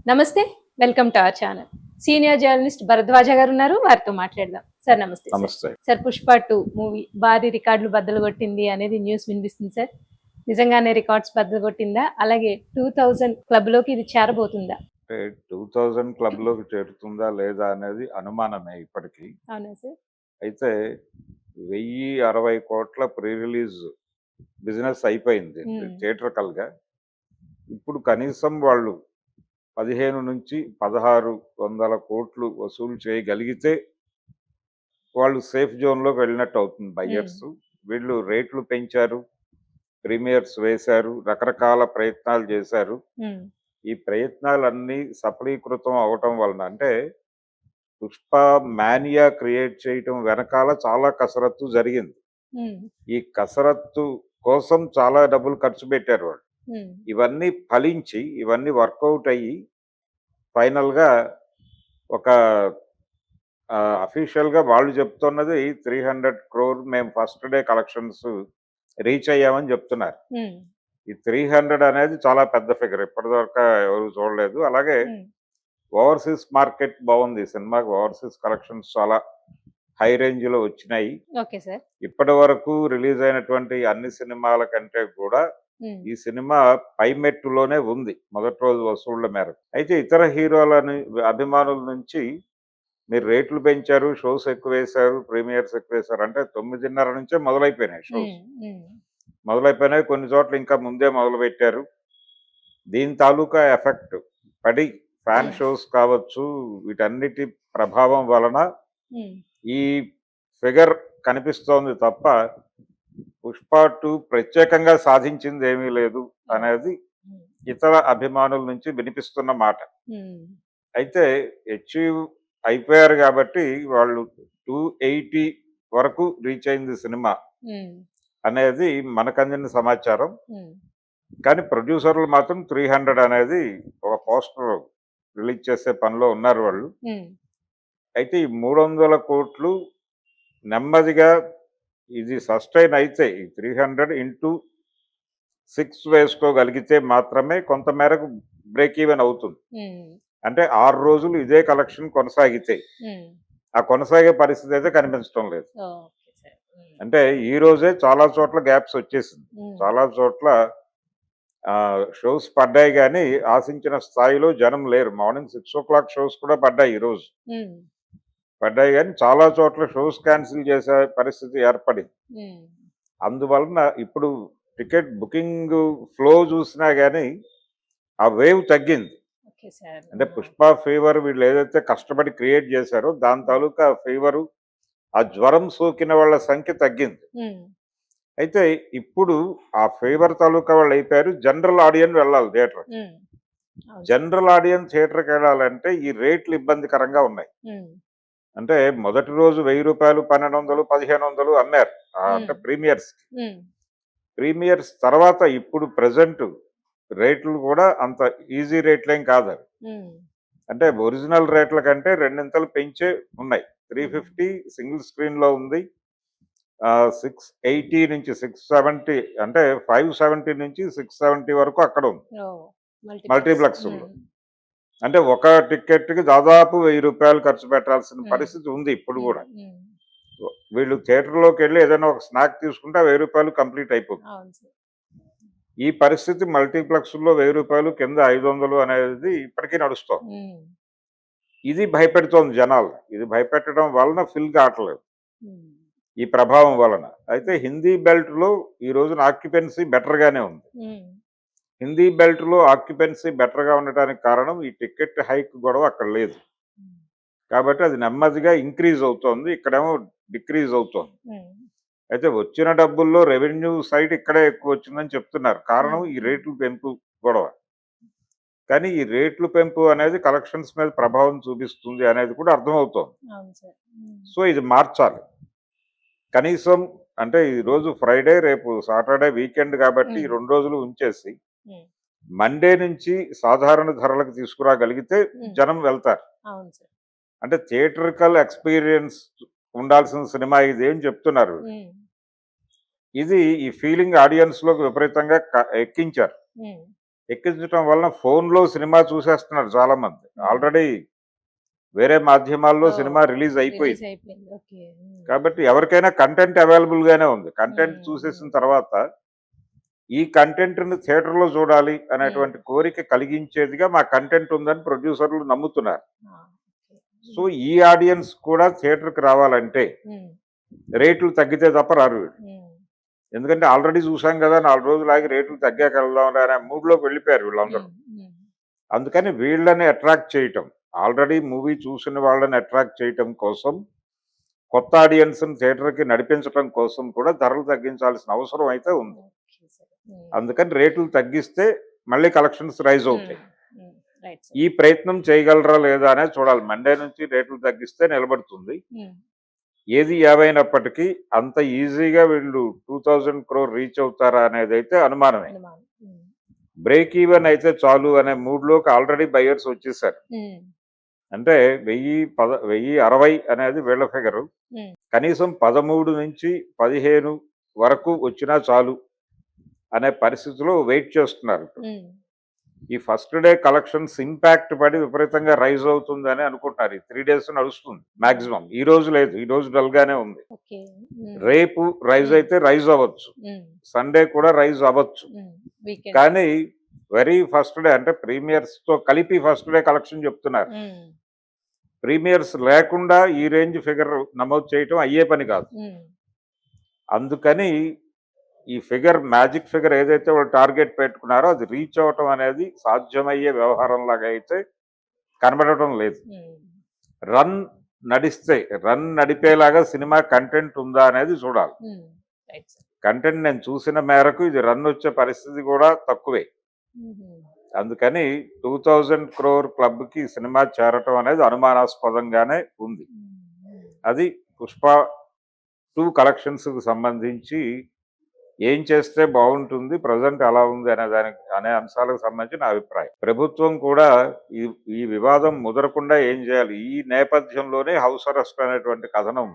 నమస్తే. Welcome to our channel. Senior journalist Bharadwaj garu ఉన్నారు. వారితో మాట్లాడదాం. సార్ నమస్తే సార్. నమస్తే. సార్ 'పుష్ప 2' మూవీ భారీ రికార్డులు బద్దలు కొట్టింది అనేది న్యూస్ వినిపిస్తుంది సార్. నిజంగానే రికార్డ్స్ బద్దలు కొట్టిందా? అలాగే 2000 క్లబ్‌లోకి ఇది చేరబోతుందా? అంటే 2000 క్లబ్‌లోకి చేరుతుందా లేదా అనేది అనుమానమే ఇప్పటికి. అవునా సార్? అయితే 1060 కోట్ల ప్రీ రిలీజ్ బిజినెస్ అయిపోయింది థియేట్రికల్‌గా. ఇప్పుడు కనీసం వాళ్ళు 15-1600 కోట్లు వసూలు చేయగలిగితే వాళ్ళు సేఫ్ జోన్‌లోకి వెళ్ళినట్టు అవుతుంది బయ్యర్స్. వీళ్ళు రేట్లు పెంచారు, ప్రీమియర్స్ వేశారు, రకరకాల ప్రయత్నాలు చేశారు. ఈ ప్రయత్నాలన్నీ సఫలీకృతం అవటం వలన అంటే పుష్ప మానియా క్రియేట్ చేయటం వెనకాల చాలా కసరత్తు జరిగింది. ఈ కసరత్తు కోసం చాలా డబ్బులు ఖర్చు పెట్టారు వాళ్ళు. ఇవన్నీ ఫలించి ఇవన్నీ వర్కౌట్ అయ్యి ఫైనల్గా ఒక అఫీషియల్గా వాళ్ళు చెప్తున్నది 300 crore మేము ఫస్ట్ డే కలెక్షన్స్ రీచ్ అయ్యామని చెప్తున్నారు. ఈ 300 అనేది చాలా పెద్ద ఫిగర్, ఇప్పటిదాకా ఎవరు చూడలేదు. అలాగే ఓవర్సీస్ మార్కెట్ బాగుంది సినిమాకి. ఓవర్సీస్ కలెక్షన్స్ చాలా హై రేంజ్ లో వచ్చినాయి. ఇప్పటి వరకు రిలీజ్ అయినటువంటి అన్ని సినిమాల కంటే కూడా ఈ సినిమా పైమెట్టులోనే ఉంది మొదటి రోజు వసూళ్ల మేరకు. అయితే ఇతర హీరోల అభిమానుల నుంచి మీరు రేట్లు పెంచారు, షోస్ ఎక్కువ వేశారు, ప్రీమియర్స్ ఎక్కువ వేశారు అంటే 9:30 నుంచే మొదలైపోయినాయి షోస్. మొదలైపోయినాయి, కొన్ని చోట్ల ఇంకా ముందే మొదలు పెట్టారు. దీని తాలూకా ఎఫెక్ట్ పడి ఫ్యాన్ షోస్ కావచ్చు, వీటన్నిటి ప్రభావం వలన ఈ ఫిగర్ కనిపిస్తోంది తప్ప పుష్ప 2 ప్రత్యేకంగా సాధించింది ఏమీ లేదు అనేది ఇతర అభిమానుల నుంచి వినిపిస్తున్న మాట. అయితే అచీవ్ అయిపోయారు కాబట్టి వాళ్ళు 280 వరకు రీచ్ అయింది సినిమా అనేది మనకు అందిన సమాచారం. కానీ ప్రొడ్యూసర్లు మాత్రం 300 అనేది ఒక పోస్టర్ రిలీజ్ చేసే పనిలో ఉన్నారు వాళ్ళు. అయితే ఈ 300 కోట్లు నెమ్మదిగా ఇది సస్టైన్ అయితే ఈ 300 ఇంటూ 6 వేసుకోగలిగితే మాత్రమే కొంత మేరకు బ్రేక్ ఈవెన్ అవుతుంది. అంటే 6 రోజులు ఇదే కలెక్షన్ కొనసాగితే ఆ కొనసాగే పరిస్థితి అయితే కనిపించడం లేదు. అంటే ఈ రోజే చాలా చోట్ల గ్యాప్స్ వచ్చేసింది. చాలా చోట్ల షోస్ పడ్డాయి కానీ ఆశించిన స్థాయిలో జనం లేరు. మార్నింగ్ 6 o'clock షోస్ కూడా పడ్డాయి ఈరోజు. పడ్డాయి కానీ చాలా చోట్ల షోస్ క్యాన్సిల్ చేసే పరిస్థితి ఏర్పడింది. అందువలన ఇప్పుడు టికెట్ బుకింగ్ ఫ్లో చూసినా కానీ ఆ వేవ్ తగ్గింది. అంటే పుష్ప ఫీవర్ వీళ్ళు ఏదైతే కష్టపడి క్రియేట్ చేశారో దాని తాలూకా ఫీవరు, ఆ జ్వరం సోకిన వాళ్ళ సంఖ్య తగ్గింది. అయితే ఇప్పుడు ఆ ఫీవర్ తాలూకా వాళ్ళు అయిపోయారు. జనరల్ ఆడియన్స్ వెళ్ళాలి థియేటర్. జనరల్ ఆడియన్స్ థియేటర్కి వెళ్ళాలంటే ఈ రేట్లు ఇబ్బందికరంగా ఉన్నాయి. అంటే మొదటి రోజు 1000 రూపాయలు, 1200, 1500 అమ్మారు అంటే ప్రీమియర్స్ తర్వాత ఇప్పుడు ప్రెసెంట్ రేట్లు కూడా అంత ఈజీ రేట్లేం కాదు. అంటే ఒరిజినల్ రేట్ల కంటే రెండింతలు పెంచే ఉన్నాయి. 350 సింగిల్ స్క్రీన్ లో ఉంది, 680 నుంచి 670 అంటే 570 నుంచి 670 వరకు అక్కడ ఉంది మల్టీప్లెక్స్. అంటే ఒక టికెట్ కి దాదాపు 1000 రూపాయలు ఖర్చు పెట్టాల్సిన పరిస్థితి ఉంది ఇప్పుడు కూడా. వీళ్ళు థియేటర్లోకి వెళ్ళి ఏదైనా ఒక స్నాక్ తీసుకుంటే 1000 రూపాయలు కంప్లీట్ అయిపోతుంది. ఈ పరిస్థితి మల్టీప్లెక్స్ లో 1000 రూపాయలు కింద 500 అనేది ఇప్పటికీ నడుస్తోంది. ఇది భయపెడుతోంది జనాలు. ఇది భయపెట్టడం వలన ఫిల్ కావట్లేదు ఈ ప్రభావం వలన. అయితే హిందీ బెల్ట్ లో ఈ రోజున ఆక్యుపెన్సీ బెటర్ గానే ఉంది. హిందీ బెల్ట్ లో ఆక్యుపెన్సీ బెటర్ గా ఉండటానికి కారణం ఈ టికెట్ హైక్ గొడవ అక్కడ లేదు కాబట్టి అది నెమ్మదిగా ఇంక్రీజ్ అవుతోంది, ఇక్కడేమో డిక్రీజ్ అవుతోంది. అయితే వచ్చిన డబ్బుల్లో రెవెన్యూ సైడ్ ఇక్కడే ఎక్కువ వచ్చిందని చెప్తున్నారు. కారణం ఈ రేట్లు పెంపు గొడవ. కానీ ఈ రేట్లు పెంపు అనేది కలెక్షన్స్ మీద ప్రభావం చూపిస్తుంది అనేది కూడా అర్థమవుతోంది. సో ఇది మార్చాలి కనీసం. అంటే ఈ రోజు ఫ్రైడే, రేపు సాటర్డే వీకెండ్ కాబట్టి ఈ 2 రోజులు ఉంచేసి మండే నుంచి సాధారణ ధరలకు తీసుకురాగలిగితే జనం వెళ్తారు. అంటే థియేటరికల్ ఎక్స్పీరియన్స్ ఉండాల్సిన సినిమా ఇది అని చెప్తున్నారు. ఇది ఈ ఫీలింగ్ ఆడియన్స్ లోకి విపరీతంగా ఎక్కించారు. ఎక్కించడం వలన ఫోన్లో సినిమా చూసేస్తున్నారు చాలా మంది. ఆల్రెడీ వేరే మాధ్యమాల్లో సినిమా రిలీజ్ అయిపోయింది. రిలీజ్ అయిపోయింది. ఓకే. కాబట్టి ఎవరికైనా కంటెంట్ అవైలబుల్ గానే ఉంది. కంటెంట్ చూసేసిన తర్వాత ఈ కంటెంట్ ని థియేటర్ లో చూడాలి అనేటువంటి కోరిక కలిగించేదిగా మా కంటెంట్ ఉందని ప్రొడ్యూసర్లు నమ్ముతున్నారు. సో ఈ ఆడియన్స్ కూడా థియేటర్ కి రావాలంటే రేట్లు తగ్గితే తప్ప రారు వీళ్ళు. ఎందుకంటే ఆల్రెడీ చూసాం కదా, 4 రోజులు ఆగి రేట్లు తగ్గాక వెళ్దాం అనే మూడ్లోకి వెళ్ళిపోయారు వీళ్ళందరూ. అందుకని వీళ్ళని అట్రాక్ట్ చేయటం, ఆల్రెడీ మూవీ చూసిన వాళ్ళని అట్రాక్ట్ చేయటం కోసం, కొత్త ఆడియన్స్ థియేటర్కి నడిపించడం కోసం కూడా ధరలు తగ్గించాల్సిన అవసరం అయితే ఉంది. అందుకని రేట్లు తగ్గిస్తే మళ్ళీ కలెక్షన్స్ రైజ్ అవుతాయి. ఈ ప్రయత్నం చేయగలరా లేదా అనేది చూడాలి. మండే నుంచి రేట్లు తగ్గిస్తే నిలబడుతుంది. ఏది ఏవైనప్పటికీ అంత ఈజీగా వీళ్ళు 2000 crore రీచ్ అవుతారా అనేది అయితే అనుమానమే. బ్రేక్ ఈవెన్ అయితే చాలు అనే మూడ్లోకి ఆల్రెడీ బయర్స్ వచ్చేసారు. అంటే 1060 అనేది వీళ్ళ ఫిగరు. కనీసం 13 నుంచి 15 వరకు వచ్చినా చాలు అనే పరిస్థితిలో వెయిట్ చేస్తున్నారు. ఈ ఫస్ట్ డే కలెక్షన్స్ ఇంపాక్ట్ పడి విపరీతంగా రైజ్ అవుతుందని అనుకుంటున్నారు. ఈ 3 days నడుస్తుంది మాక్సిమం. ఈ రోజు లేదు, ఈ రోజు డల్ గానే ఉంది. రేపు రైజ్ అయితే రైజ్ అవ్వచ్చు, సండే కూడా రైజ్ అవ్వచ్చు. కానీ వెరీ ఫస్ట్ డే అంటే ప్రీమియర్స్ తో కలిపి ఫస్ట్ డే కలెక్షన్ చెప్తున్నారు. ప్రీమియర్స్ లేకుండా ఈ రేంజ్ ఫిగర్ నమోదు చేయటం అయ్యే పని కాదు. అందుకని ఈ ఫిగర్, మ్యాజిక్ ఫిగర్ ఏదైతే వాళ్ళు టార్గెట్ పెట్టుకున్నారో అది రీచ్ అవటం అనేది సాధ్యమయ్యే వ్యవహారం లాగా అయితే కనబడటం లేదు. రన్ నడిపేలాగా సినిమా కంటెంట్ ఉందా అనేది చూడాలి. కంటెంట్ నేను చూసిన మేరకు ఇది రన్ వచ్చే పరిస్థితి కూడా తక్కువే. అందుకని 2000 crore క్లబ్కి సినిమా చేరటం అనేది అనుమానాస్పదంగానే ఉంది. అది పుష్ప 2 కలెక్షన్స్కి సంబంధించి ఏం చేస్తే బాగుంటుంది, ప్రజెంట్ అలా ఉంది అనే అంశాలకు సంబంధించి నా అభిప్రాయం. ప్రభుత్వం కూడా ఈ వివాదం ముదరకుండా ఏం చేయాలి, ఈ నేపథ్యంలోనే హౌస్ అరెస్ట్ అనేటువంటి కథనం